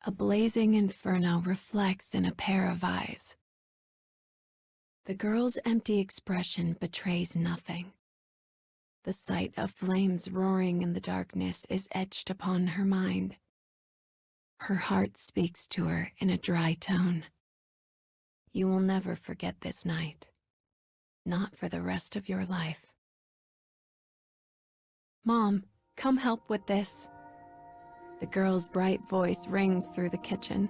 A blazing inferno reflects in a pair of eyes. The girl's empty expression betrays nothing. The sight of flames roaring in the darkness is etched upon her mind. Her heart speaks to her in a dry tone. You will never forget this night. Not for the rest of your life. Mom, come help with this. The girl's bright voice rings through the kitchen.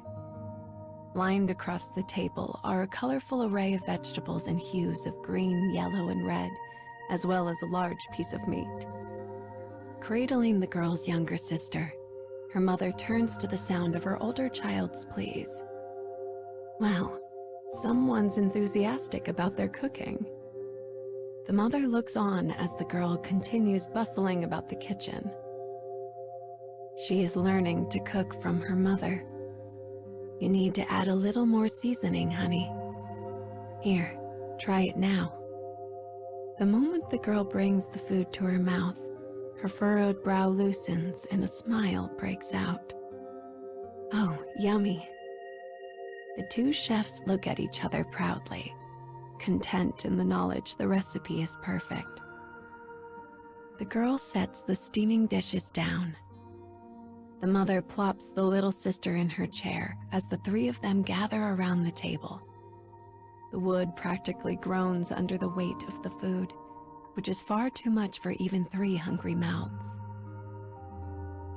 Lined across the table are a colorful array of vegetables in hues of green, yellow, and red, as well as a large piece of meat. Cradling the girl's younger sister, her mother turns to the sound of her older child's pleas. Well, someone's enthusiastic about their cooking. The mother looks on as the girl continues bustling about the kitchen. She is learning to cook from her mother. You need to add a little more seasoning, honey. Here, try it now. The moment the girl brings the food to her mouth, her furrowed brow loosens and a smile breaks out. Oh, yummy. The two chefs look at each other proudly, content in the knowledge the recipe is perfect. The girl sets the steaming dishes down. The mother plops the little sister in her chair as the three of them gather around the table. The wood practically groans under the weight of the food, which is far too much for even 3 hungry mouths.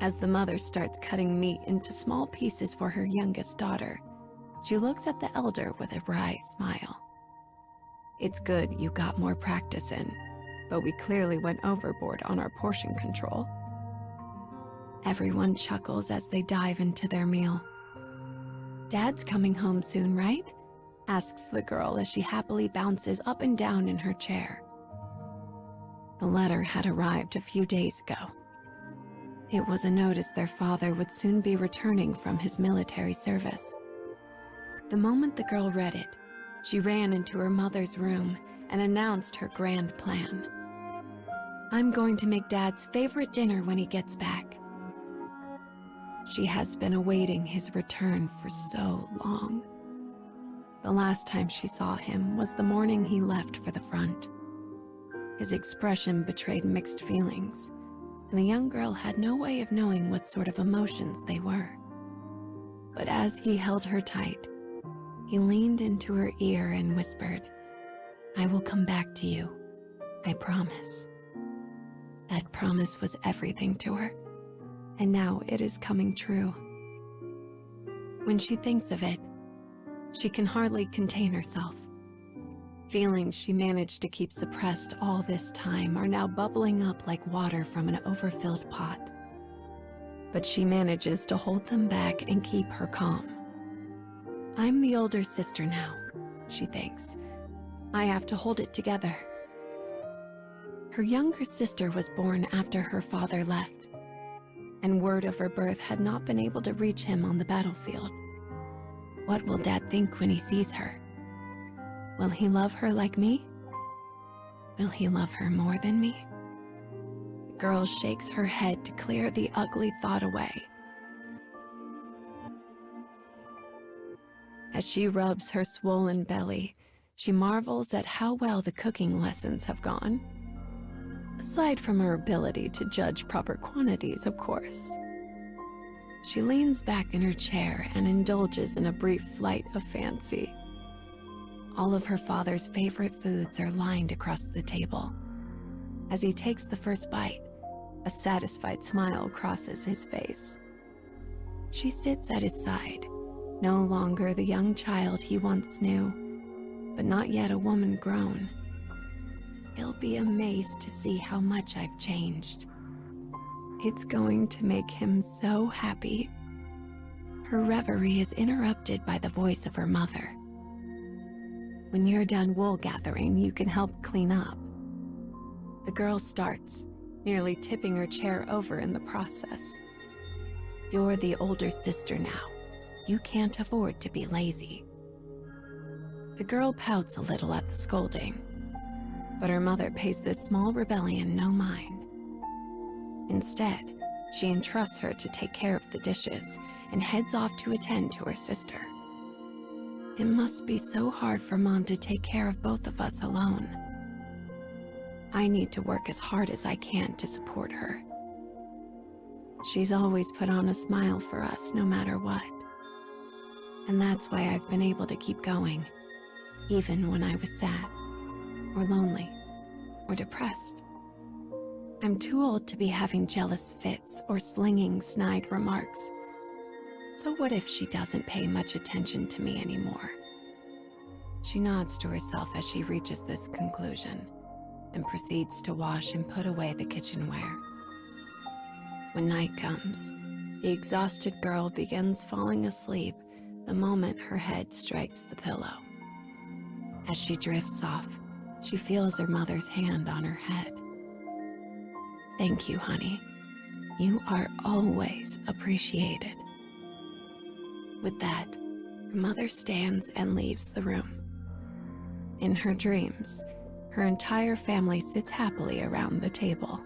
As the mother starts cutting meat into small pieces for her youngest daughter, she looks at the elder with a wry smile. It's good you got more practice in, but we clearly went overboard on our portion control. Everyone chuckles as they dive into their meal. Dad's coming home soon, right? Asks the girl as she happily bounces up and down in her chair. The letter had arrived a few days ago. It was a notice their father would soon be returning from his military service. The moment the girl read it, she ran into her mother's room and announced her grand plan. I'm going to make Dad's favorite dinner when he gets back. She has been awaiting his return for so long. The last time she saw him was the morning he left for the front. His expression betrayed mixed feelings, and the young girl had no way of knowing what sort of emotions they were. But as he held her tight, he leaned into her ear and whispered, I will come back to you, I promise. That promise was everything to her, and now it is coming true. When she thinks of it, she can hardly contain herself. Feelings she managed to keep suppressed all this time are now bubbling up like water from an overfilled pot. But she manages to hold them back and keep her calm. I'm the older sister now, she thinks. I have to hold it together. Her younger sister was born after her father left, and word of her birth had not been able to reach him on the battlefield. What will Dad think when he sees her? Will he love her like me? Will he love her more than me? The girl shakes her head to clear the ugly thought away. As she rubs her swollen belly, she marvels at how well the cooking lessons have gone. Aside from her ability to judge proper quantities, of course. She leans back in her chair and indulges in a brief flight of fancy. All of her father's favorite foods are lined across the table. As he takes the first bite, a satisfied smile crosses his face. She sits at his side, no longer the young child he once knew, but not yet a woman grown. He'll be amazed to see how much I've changed. It's going to make him so happy. Her reverie is interrupted by the voice of her mother. When you're done wool gathering, you can help clean up. The girl starts, nearly tipping her chair over in the process. You're the older sister now. You can't afford to be lazy. The girl pouts a little at the scolding, but her mother pays this small rebellion no mind. Instead, She entrusts her to take care of the dishes and heads off to attend to her sister. It must be so hard for Mom to take care of both of us alone. I need to work as hard as I can to support her. She's always put on a smile for us no matter what. And that's why I've been able to keep going, even when I was sad, or lonely, or depressed. I'm too old to be having jealous fits or slinging snide remarks. So what if she doesn't pay much attention to me anymore? She nods to herself as she reaches this conclusion and proceeds to wash and put away the kitchenware. When night comes, the exhausted girl begins falling asleep the moment her head strikes the pillow. As she drifts off, she feels her mother's hand on her head. Thank you, honey. You are always appreciated. With that, her mother stands and leaves the room. In her dreams, her entire family sits happily around the table.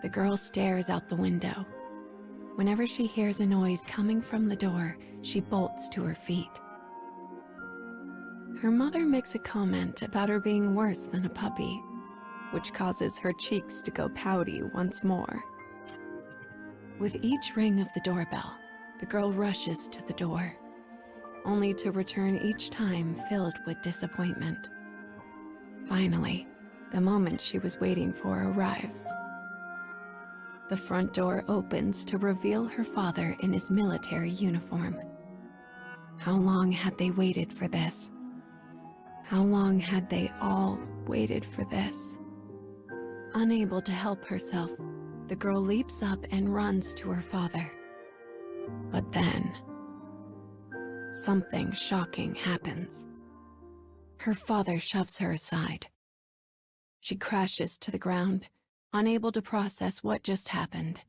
The girl stares out the window. Whenever she hears a noise coming from the door, she bolts to her feet. Her mother makes a comment about her being worse than a puppy, which causes her cheeks to go pouty once more. With each ring of the doorbell, the girl rushes to the door, only to return each time filled with disappointment. Finally, the moment she was waiting for arrives. The front door opens to reveal her father in his military uniform. How long had they waited for this? How long had they all waited for this? Unable to help herself, the girl leaps up and runs to her father. But then, something shocking happens. Her father shoves her aside. She crashes to the ground, unable to process what just happened.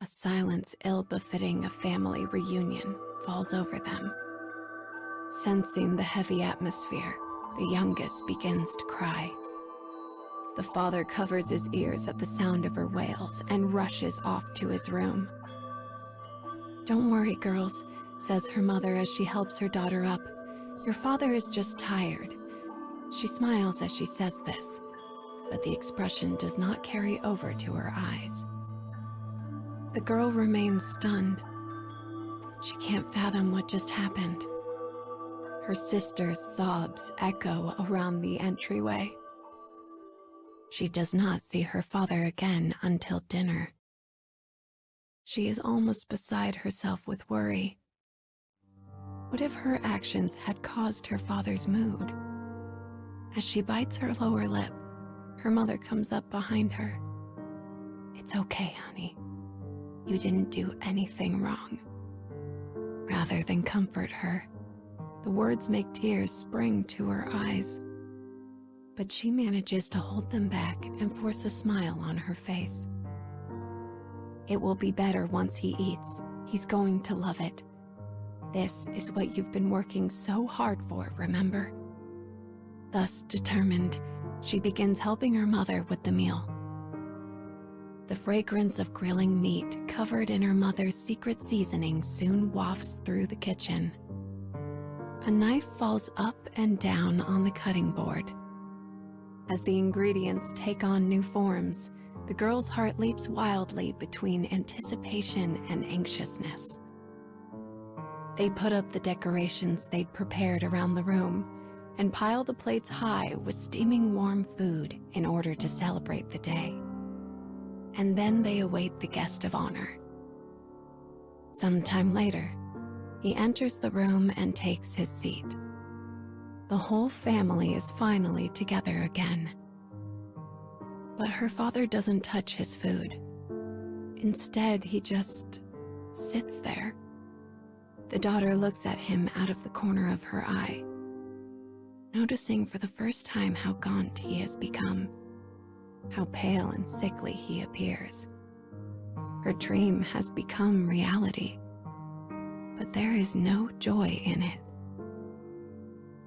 A silence ill-befitting a family reunion falls over them. Sensing the heavy atmosphere, the youngest begins to cry. The father covers his ears at the sound of her wails and rushes off to his room. "Don't worry, girls," says her mother as she helps her daughter up. "Your father is just tired." She smiles as she says this, but the expression does not carry over to her eyes. The girl remains stunned. She can't fathom what just happened. Her sister's sobs echo around the entryway. She does not see her father again until dinner. She is almost beside herself with worry. What if her actions had caused her father's mood? As she bites her lower lip, her mother comes up behind her. "It's okay, honey. You didn't do anything wrong." Rather than comfort her, the words make tears spring to her eyes. But she manages to hold them back and force a smile on her face. "It will be better once he eats. He's going to love it. This is what you've been working so hard for, remember?" Thus determined, she begins helping her mother with the meal. The fragrance of grilling meat covered in her mother's secret seasoning soon wafts through the kitchen. A knife falls up and down on the cutting board. As the ingredients take on new forms, the girl's heart leaps wildly between anticipation and anxiousness. They put up the decorations they'd prepared around the room and pile the plates high with steaming warm food in order to celebrate the day. And then they await the guest of honor. Sometime later, he enters the room and takes his seat. The whole family is finally together again. But her father doesn't touch his food. Instead, he just sits there. The daughter looks at him out of the corner of her eye. noticing for the first time how gaunt he has become, how pale and sickly he appears. Her dream has become reality, but there is no joy in it.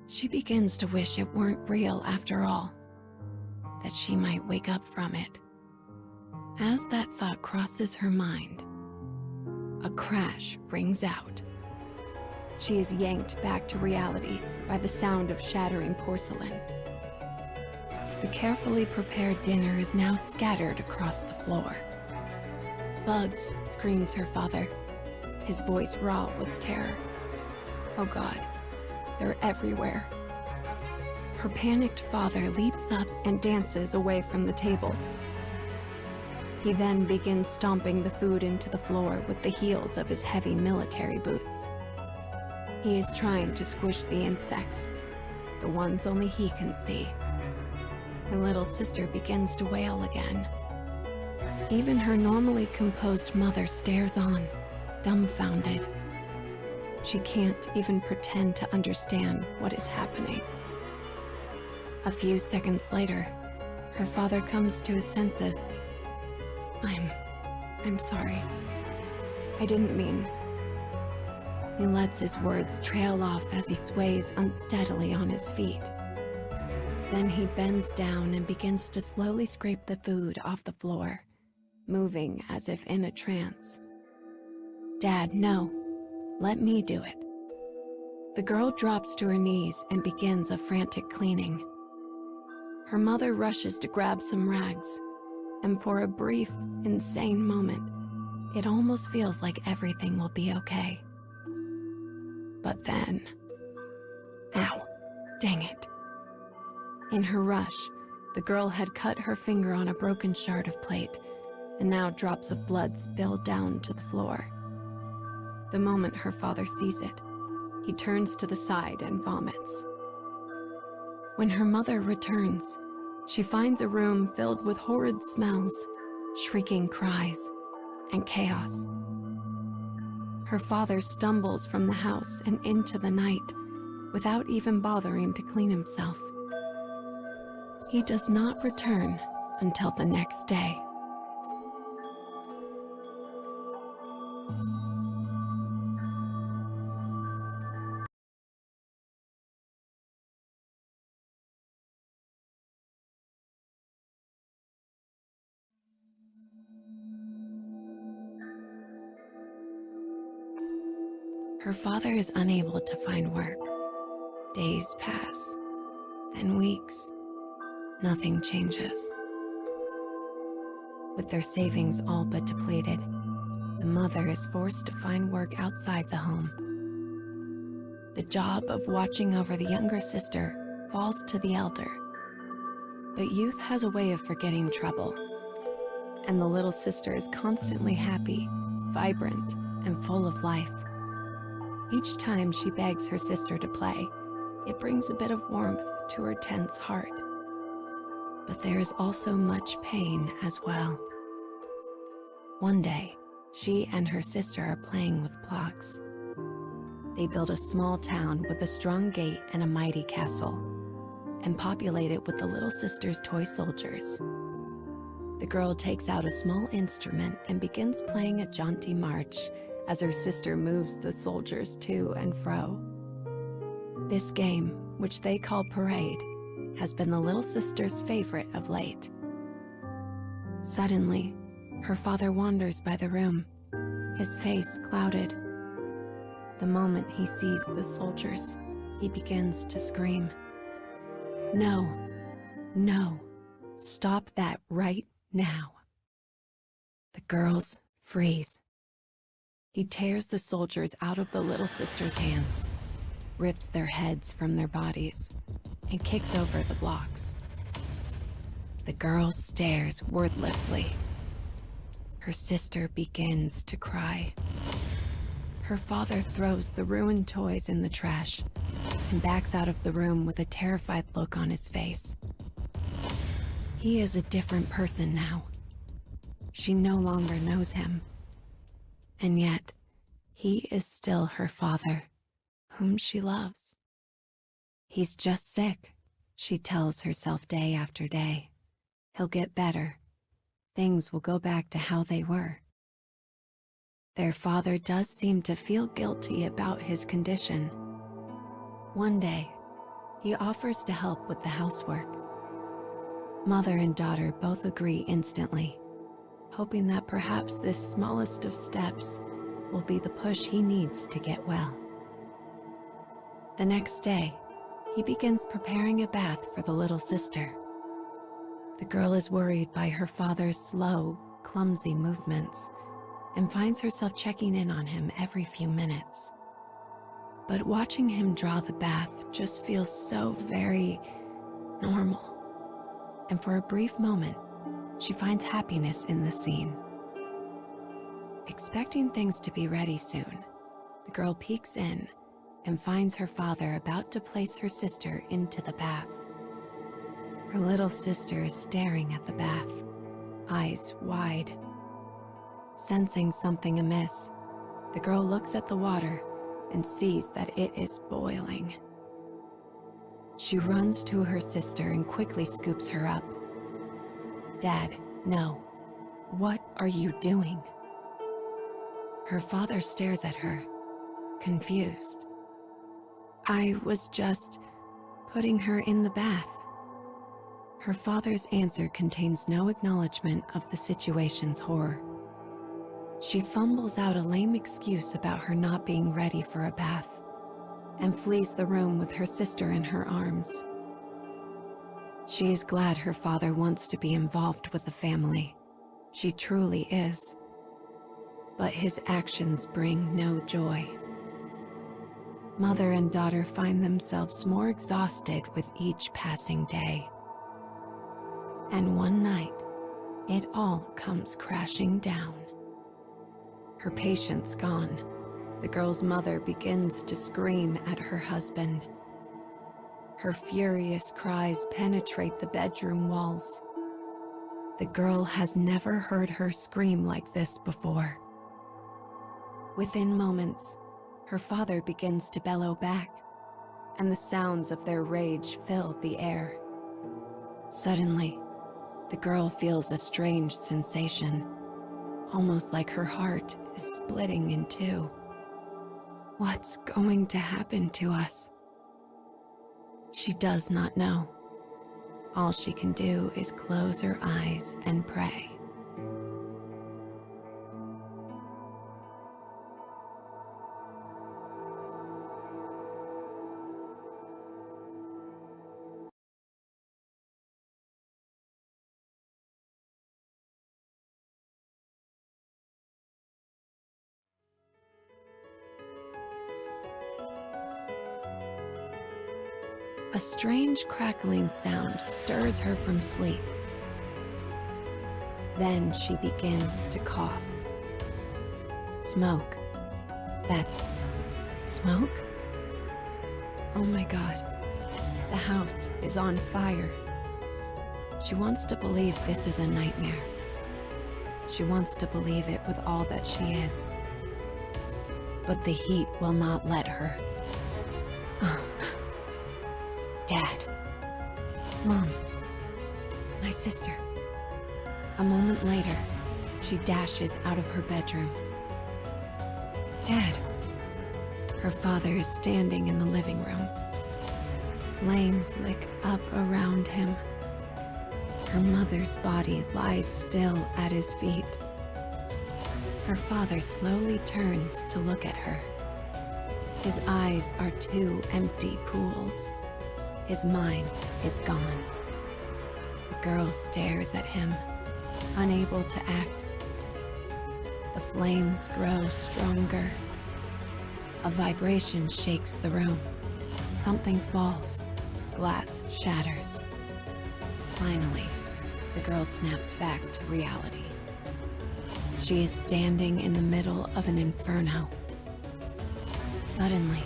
She begins to wish it weren't real after all, that she might wake up from it. As that thought crosses her mind, a crash rings out. She is yanked back to reality by the sound of shattering porcelain. The carefully prepared dinner is now scattered across the floor. "Bugs," screams her father, his voice raw with terror. Oh God, they're everywhere. Her panicked father leaps up and dances away from the table. He then begins stomping the food into the floor with the heels of his heavy military boots. He is trying to squish the insects, the ones only he can see. Her little sister begins to wail again. Even her normally composed mother stares on, dumbfounded. She can't even pretend to understand what is happening. A few seconds later, her father comes to his senses. I'm sorry. I didn't mean. He lets his words trail off as he sways unsteadily on his feet. Then he bends down and begins to slowly scrape the food off the floor, moving as if in a trance. "Dad, no. Let me do it." The girl drops to her knees and begins a frantic cleaning. Her mother rushes to grab some rags, and for a brief, insane moment, it almost feels like everything will be okay. But then, ow, dang it. In her rush, the girl had cut her finger on a broken shard of plate, and now drops of blood spill down to the floor. The moment her father sees it, he turns to the side and vomits. When her mother returns, she finds a room filled with horrid smells, shrieking cries, and chaos. Her father stumbles from the house and into the night without even bothering to clean himself. He does not return until the next day. Her father is unable to find work. Days pass, then weeks. Nothing changes. With their savings all but depleted, the mother is forced to find work outside the home. The job of watching over the younger sister falls to the elder. But youth has a way of forgetting trouble, and the little sister is constantly happy, vibrant, and full of life. Each time she begs her sister to play, it brings a bit of warmth to her tense heart. But there is also much pain as well. One day, she and her sister are playing with blocks. They build a small town with a strong gate and a mighty castle, and populate it with the little sister's toy soldiers. The girl takes out a small instrument and begins playing a jaunty march as her sister moves the soldiers to and fro. This game, which they call Parade, has been the little sister's favorite of late. Suddenly, her father wanders by the room, his face clouded. The moment he sees the soldiers, he begins to scream. "No, no, stop that right now." The girls freeze. He tears the soldiers out of the little sister's hands, rips their heads from their bodies, and kicks over the blocks. The girl stares wordlessly. Her sister begins to cry. Her father throws the ruined toys in the trash and backs out of the room with a terrified look on his face. He is a different person now. She no longer knows him. And yet, he is still her father, whom she loves. He's just sick, she tells herself day after day. He'll get better. Things will go back to how they were. Their father does seem to feel guilty about his condition. One day, he offers to help with the housework. Mother and daughter both agree instantly, hoping that perhaps this smallest of steps will be the push he needs to get well. The next day, he begins preparing a bath for the little sister. The girl is worried by her father's slow, clumsy movements and finds herself checking in on him every few minutes. But watching him draw the bath just feels so very normal. And for a brief moment, she finds happiness in the scene. Expecting things to be ready soon, the girl peeks in and finds her father about to place her sister into the bath. Her little sister is staring at the bath, eyes wide. Sensing something amiss, the girl looks at the water and sees that it is boiling. She runs to her sister and quickly scoops her up. "Dad, no. What are you doing?" Her father stares at her, confused. "I was just putting her in the bath." Her father's answer contains no acknowledgement of the situation's horror. She fumbles out a lame excuse about her not being ready for a bath and flees the room with her sister in her arms. She is glad her father wants to be involved with the family. She truly is. But his actions bring no joy. Mother and daughter find themselves more exhausted with each passing day. And one night, it all comes crashing down. Her patience gone, the girl's mother begins to scream at her husband. Her furious cries penetrate the bedroom walls. The girl has never heard her scream like this before. Within moments, her father begins to bellow back, and the sounds of their rage fill the air. Suddenly, the girl feels a strange sensation, almost like her heart is splitting in two. What's going to happen to us? She does not know. All she can do is close her eyes and pray. A strange crackling sound stirs her from sleep. Then she begins to cough. Smoke. That's smoke? Oh my God. The house is on fire. She wants to believe this is a nightmare. She wants to believe it with all that she is. But the heat will not let her. Dad. Mom. My sister. A moment later, she dashes out of her bedroom. Dad. Her father is standing in the living room. Flames lick up around him. Her mother's body lies still at his feet. Her father slowly turns to look at her. His eyes are two empty pools. His mind is gone. The girl stares at him, unable to act. The flames grow stronger. A vibration shakes the room. Something falls. Glass shatters. Finally, the girl snaps back to reality. She is standing in the middle of an inferno. Suddenly,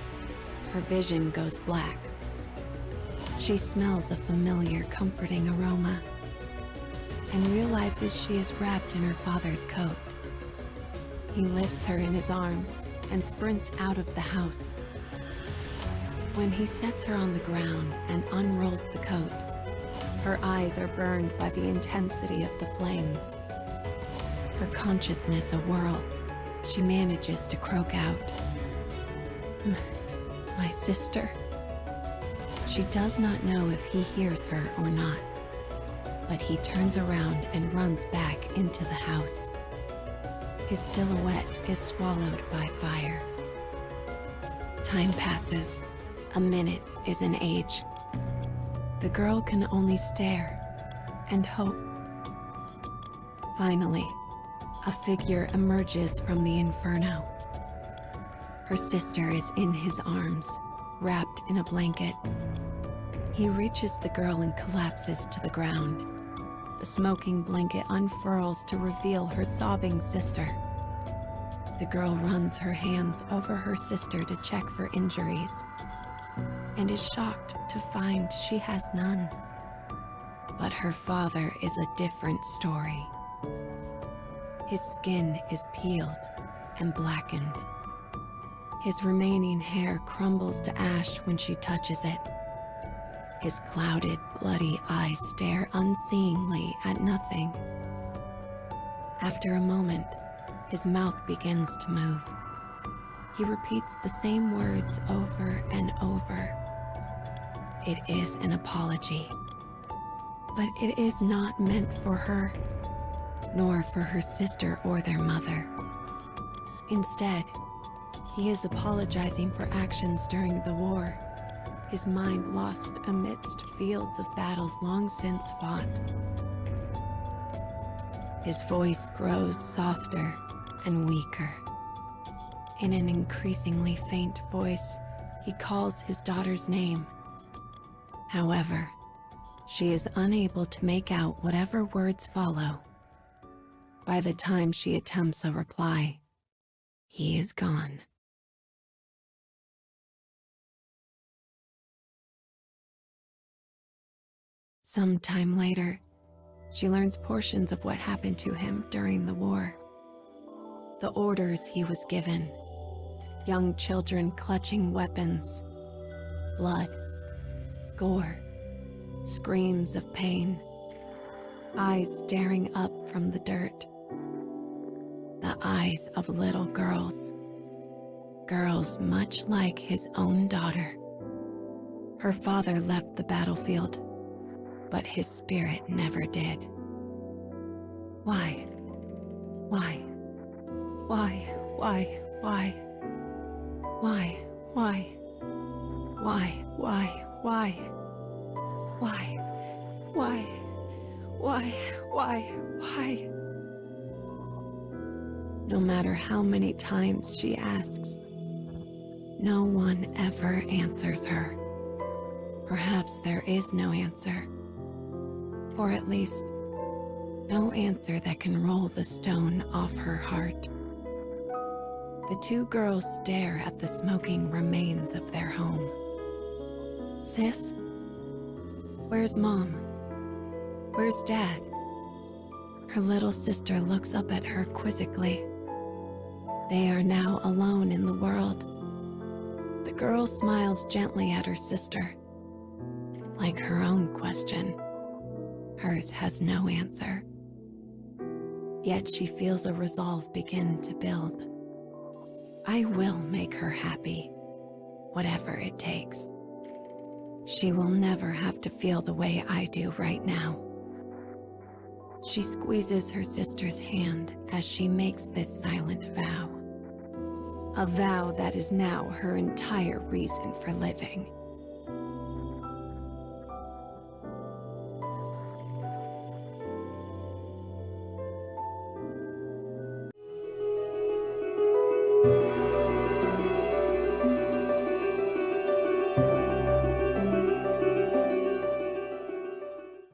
her vision goes black. She smells a familiar, comforting aroma and realizes she is wrapped in her father's coat. He lifts her in his arms and sprints out of the house. When he sets her on the ground and unrolls the coat, her eyes are burned by the intensity of the flames. Her consciousness a whirl, she manages to croak out, "My sister." She does not know if he hears her or not, but he turns around and runs back into the house. His silhouette is swallowed by fire. Time passes. A minute is an age. The girl can only stare and hope. Finally, a figure emerges from the inferno. Her sister is in his arms, wrapped in a blanket. He reaches the girl and collapses to the ground. The smoking blanket unfurls to reveal her sobbing sister. The girl runs her hands over her sister to check for injuries, and is shocked to find she has none. But her father is a different story. His skin is peeled and blackened. His remaining hair crumbles to ash when she touches it. His clouded, bloody eyes stare unseeingly at nothing. After a moment, his mouth begins to move. He repeats the same words over and over. It is an apology, but it is not meant for her, nor for her sister or their mother. Instead, he is apologizing for actions during the war, his mind lost amidst fields of battles long since fought. His voice grows softer and weaker. In an increasingly faint voice, he calls his daughter's name. However, she is unable to make out whatever words follow. By the time she attempts a reply, he is gone. Sometime later, she learns portions of what happened to him during the war. The orders he was given, young children clutching weapons, blood, gore, screams of pain, eyes staring up from the dirt. The eyes of little girls, girls much like his own daughter. Her father left the battlefield, but his spirit never did. Why? Why? Why? Why? Why? Why? Why? Why? Why? Why? Why? Why? Why? Why? Why? No matter how many times she asks, no one ever answers her. Perhaps there is no answer, or at least no answer that can roll the stone off her heart. The two girls stare at the smoking remains of their home. Sis? Where's Mom? Where's Dad? Her little sister looks up at her quizzically. They are now alone in the world. The girl smiles gently at her sister. Like her own question, hers has no answer. Yet she feels a resolve begin to build. I will make her happy, whatever it takes. She will never have to feel the way I do right now. She squeezes her sister's hand as she makes this silent vow. A vow that is now her entire reason for living.